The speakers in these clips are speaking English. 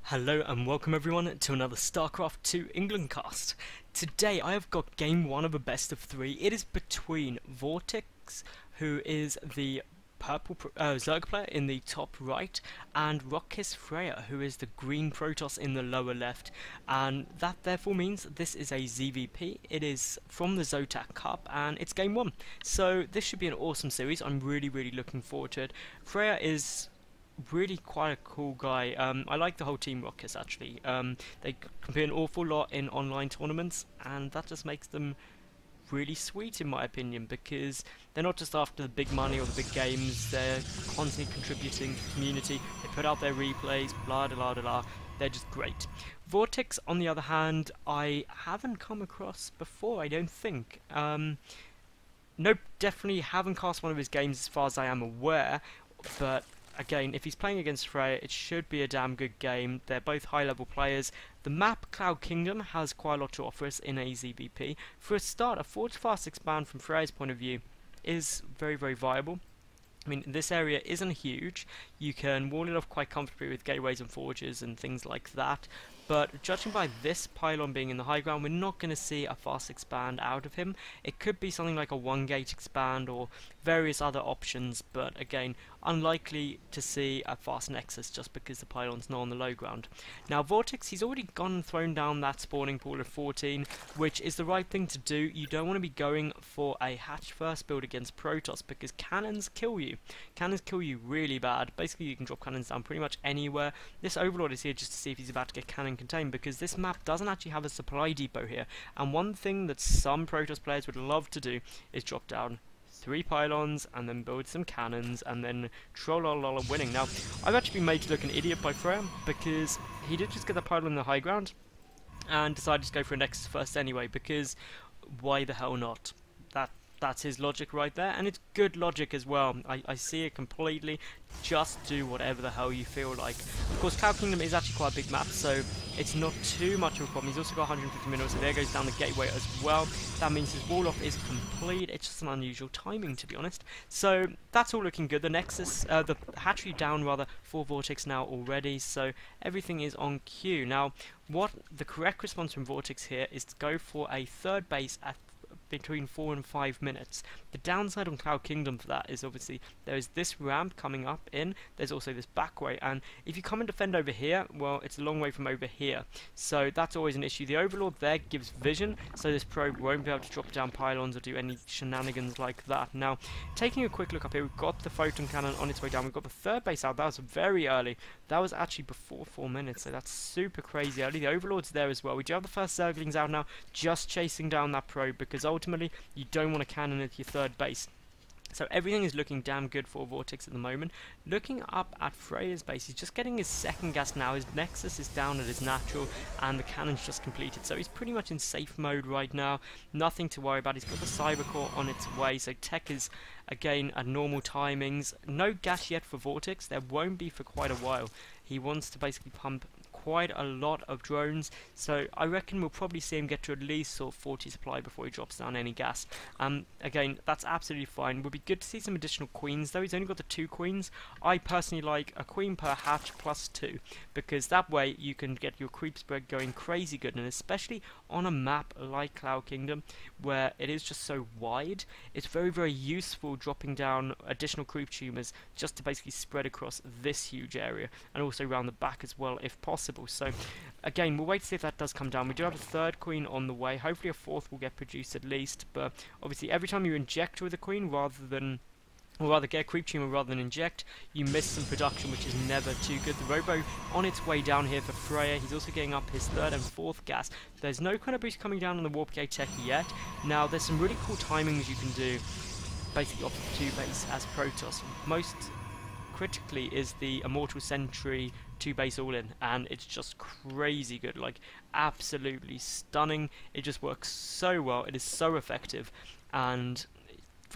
Hello and welcome everyone to another StarCraft 2 England cast. Today I have got game 1 of a best of 3. It is between VortiX, who is the purple Zerg player in the top right, and roxkisFRAER, who is the green Protoss in the lower left. And that therefore means this is a ZVP. It is from the Zotac Cup and it's game 1. So this should be an awesome series. I'm really looking forward to it. FRAER is really quite a cool guy. I like the whole team roxkis actually. They compete an awful lot in online tournaments, and that just makes them really sweet in my opinion, because they're not just after the big money or the big games, they're constantly contributing to the community, they put out their replays, blah blah blah blah. They're just great. VortiX, on the other hand, I haven't come across before, I don't think. Nope, definitely haven't cast one of his games as far as I am aware, but again, if he's playing against FRAER, it should be a damn good game. They're both high-level players. The map Cloud Kingdom has quite a lot to offer us in a ZVP. For a start, a forward fast expand from FRAER's point of view is very viable. I mean, this area isn't huge. You can wall it off quite comfortably with gateways and forges and things like that. But judging by this pylon being in the high ground, we're not going to see a fast expand out of him. It could be something like a one-gate expand or various other options, but again, unlikely to see a fast nexus just because the pylon's not on the low ground. Now, VortiX, he's already gone and thrown down that spawning pool of 14, which is the right thing to do. You don't want to be going for a hatch-first build against Protoss because cannons kill you. Cannons kill you really bad. Basically, you can drop cannons down pretty much anywhere. This Overlord is here just to see if he's about to get cannon contained, because this map doesn't actually have a supply depot here, and one thing that some Protoss players would love to do is drop down 3 pylons and then build some cannons and then troll winning. Now, I've actually been made to look an idiot by FRAER because he did just get the pylon in the high ground and decided to go for a nexus first anyway, because why the hell not? That's his logic right there, and it's good logic as well. I see it completely. Just do whatever the hell you feel like. Of course, Cloud Kingdom is actually quite a big map, so it's not too much of a problem. He's also got 150 minerals, so there goes down the gateway as well. That means his wall off is complete. It's just an unusual timing, to be honest. So that's all looking good. The nexus, the hatchery down rather for VortiX now already, so everything is on cue. Now, what the correct response from VortiX here is to go for a third base at between 4 and 5 minutes. The downside on Cloud Kingdom for that is obviously there is this ramp coming up in, there's also this back way, and if you come and defend over here, well, it's a long way from over here, so that's always an issue. The Overlord there gives vision, so this probe won't be able to drop down pylons or do any shenanigans like that. Now, taking a quick look up here, we've got the photon cannon on its way down, we've got the third base out. That was very early, that was actually before 4 minutes, so that's super crazy early. The Overlord's there as well. We do have the first Zerglings out now, just chasing down that probe, because ultimately you don't want to cannon at your third base. So everything is looking damn good for VortiX at the moment. Looking up at FRAER's base, he's just getting his second gas now. His nexus is down at his natural, and the cannon's just completed. So he's pretty much in safe mode right now. Nothing to worry about. He's got the cyber core on its way. So tech is again at normal timings. No gas yet for VortiX. There won't be for quite a while. He wants to basically pump quite a lot of drones, so I reckon we'll probably see him get to at least sort of 40 supply before he drops down any gas. Again, that's absolutely fine. Would be good to see some additional queens though. He's only got the 2 queens. I personally like a queen per hatch plus 2, because that way you can get your creep spread going crazy good, and especially on a map like Cloud Kingdom where it is just so wide, it's very useful dropping down additional creep tumors just to basically spread across this huge area, and also around the back as well if possible. So again, we'll wait to see if that does come down. We do have a third queen on the way. Hopefully a fourth will get produced at least, but obviously every time you inject with a queen or rather get a creep tumor rather than inject, you miss some production, which is never too good. The Robo on its way down here for FRAER. He's also getting up his third and fourth gas. There's no kind of boost coming down on the Warp Gate tech yet. Now, there's some really cool timings you can do basically off the 2 base as Protoss. Most critically is the Immortal Sentry 2 base all-in, and it's just crazy good, like absolutely stunning. It just works so well, it is so effective, and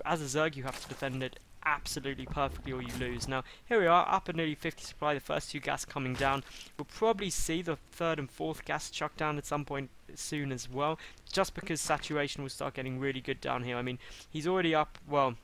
as a Zerg you have to defend it absolutely perfectly or you lose. Now here we are, up at nearly 50 supply, the first 2 gas coming down. We'll probably see the third and fourth gas chucked down at some point soon as well, just because saturation will start getting really good down here. I mean, he's already up, well,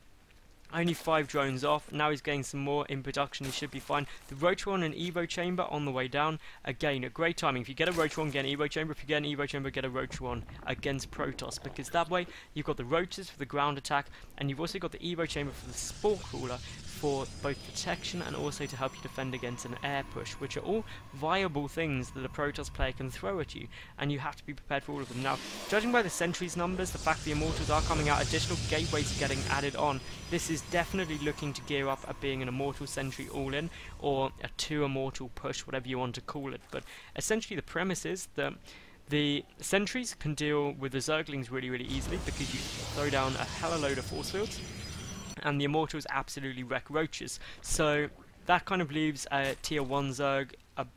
Only 5 drones off. Now he's getting some more in production. He should be fine. The Rotron and Evo Chamber on the way down. Again, a great timing. If you get a Rotron, get an Evo Chamber. If you get an Evo Chamber, get a Rotron against Protoss. Because that way, you've got the Roaches for the ground attack. And you've also got the Evo Chamber for the Spore Crawler for both protection and also to help you defend against an air push, which are all viable things that a Protoss player can throw at you, and you have to be prepared for all of them. Now, judging by the sentries numbers, the fact the Immortals are coming out, additional gateways are getting added on, this is definitely looking to gear up at being an Immortal Sentry all-in, or a 2 Immortal push, whatever you want to call it. But essentially the premise is that the sentries can deal with the Zerglings really easily, because you throw down a hella load of force fields, and the Immortals absolutely wreck Roaches. So that kind of leaves a tier 1 Zerg a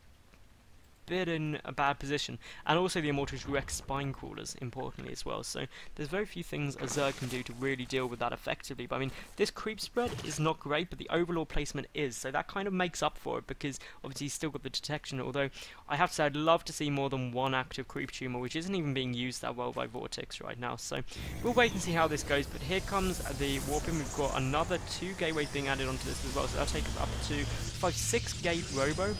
bit in a bad position. And also the Immortals wreck Spine Crawlers, importantly as well. So there's very few things a Zerg can do to really deal with that effectively. But I mean, this creep spread is not great, but the Overlord placement is. So that kind of makes up for it, because obviously he's still got the detection. Although, I have to say, I'd love to see more than one active creep tumor, which isn't even being used that well by VortiX right now. So we'll wait and see how this goes. But here comes the warping. We've got another 2 gateways being added onto this as well. So that'll take us up to 5-6 gate robo.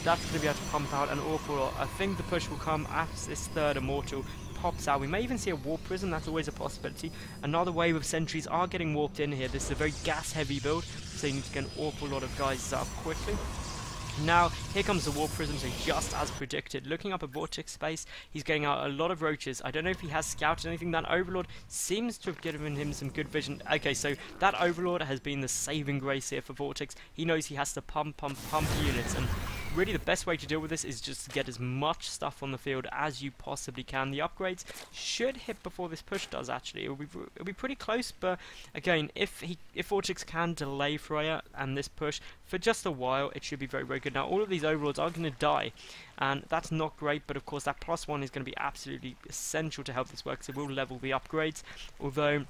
That's going to be able to pump out an awful lot. I think the push will come as this 3rd Immortal pops out. We may even see a warp prism, that's always a possibility. Another wave of sentries are getting warped in here. This is a very gas heavy build, so you need to get an awful lot of guys up quickly. Now, here comes the warp prism, so just as predicted. Looking up at VortiX space, he's getting out a lot of Roaches. I don't know if he has scouted anything. That Overlord seems to have given him some good vision. Okay, so that Overlord has been the saving grace here for VortiX. He knows he has to pump units, and really the best way to deal with this is just to get as much stuff on the field as you possibly can. The upgrades should hit before this push does, actually. It'll be pretty close, but again, if VortiX can delay FRAER and this push for just a while, it should be very good. Now, all of these Overlords are going to die, and that's not great, but of course that +1 is going to be absolutely essential to help this work, so we'll level the upgrades. Although,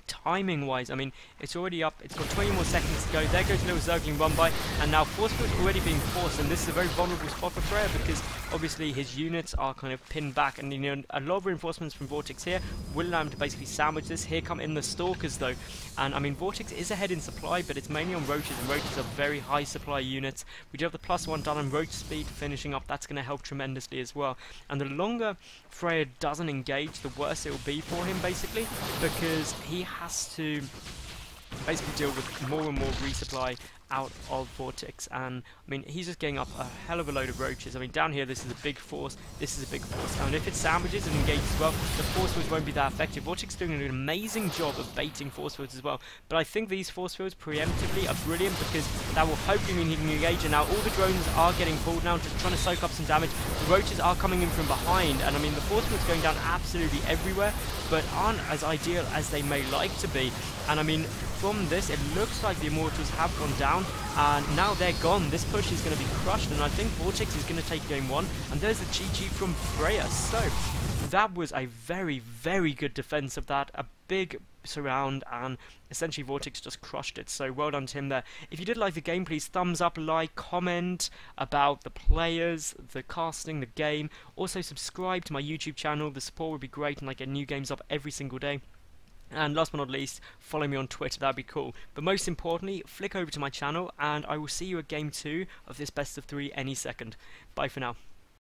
timing wise, I mean, it's already up, it's got 20 more seconds to go. There goes little Zergling one by, and now force field already being forced, and this is a very vulnerable spot for FRAER, because obviously his units are kind of pinned back, and you know, a lot of reinforcements from VortiX here will allow him to basically sandwich this. Here come in the Stalkers though, and I mean, VortiX is ahead in supply, but it's mainly on Roaches, and Roaches are very high supply units. We do have the +1 done on Roach speed finishing up. That's going to help tremendously as well, and the longer FRAER doesn't engage, the worse it will be for him, basically, because he has to basically deal with more and more resupply out of VortiX, and I mean, he's just getting up a hell of a load of Roaches. I mean, down here this is a big force, this is a big force, and if it sandwiches and engages well, the force fields won't be that effective. VortiX is doing an amazing job of baiting force fields as well, but I think these force fields preemptively are brilliant, because that will hopefully mean he can engage, and now all the drones are getting pulled now, just trying to soak up some damage. The Roaches are coming in from behind, and I mean, the force fields going down absolutely everywhere, but aren't as ideal as they may like to be. And I mean, from this, it looks like the Immortals have gone down, and now they're gone. This push is going to be crushed, and I think VortiX is going to take game 1, and there's the GG from FRAER. So, that was a very good defense of that, a big surround, and essentially VortiX just crushed it. So well done to him there. If you did like the game, please thumbs up, like, comment about the players, the casting, the game. Also subscribe to my YouTube channel. The support would be great, and I get new games up every single day. And last but not least, follow me on Twitter, that'd be cool. But most importantly, flick over to my channel, and I will see you at game 2 of this best of 3 any second. Bye for now.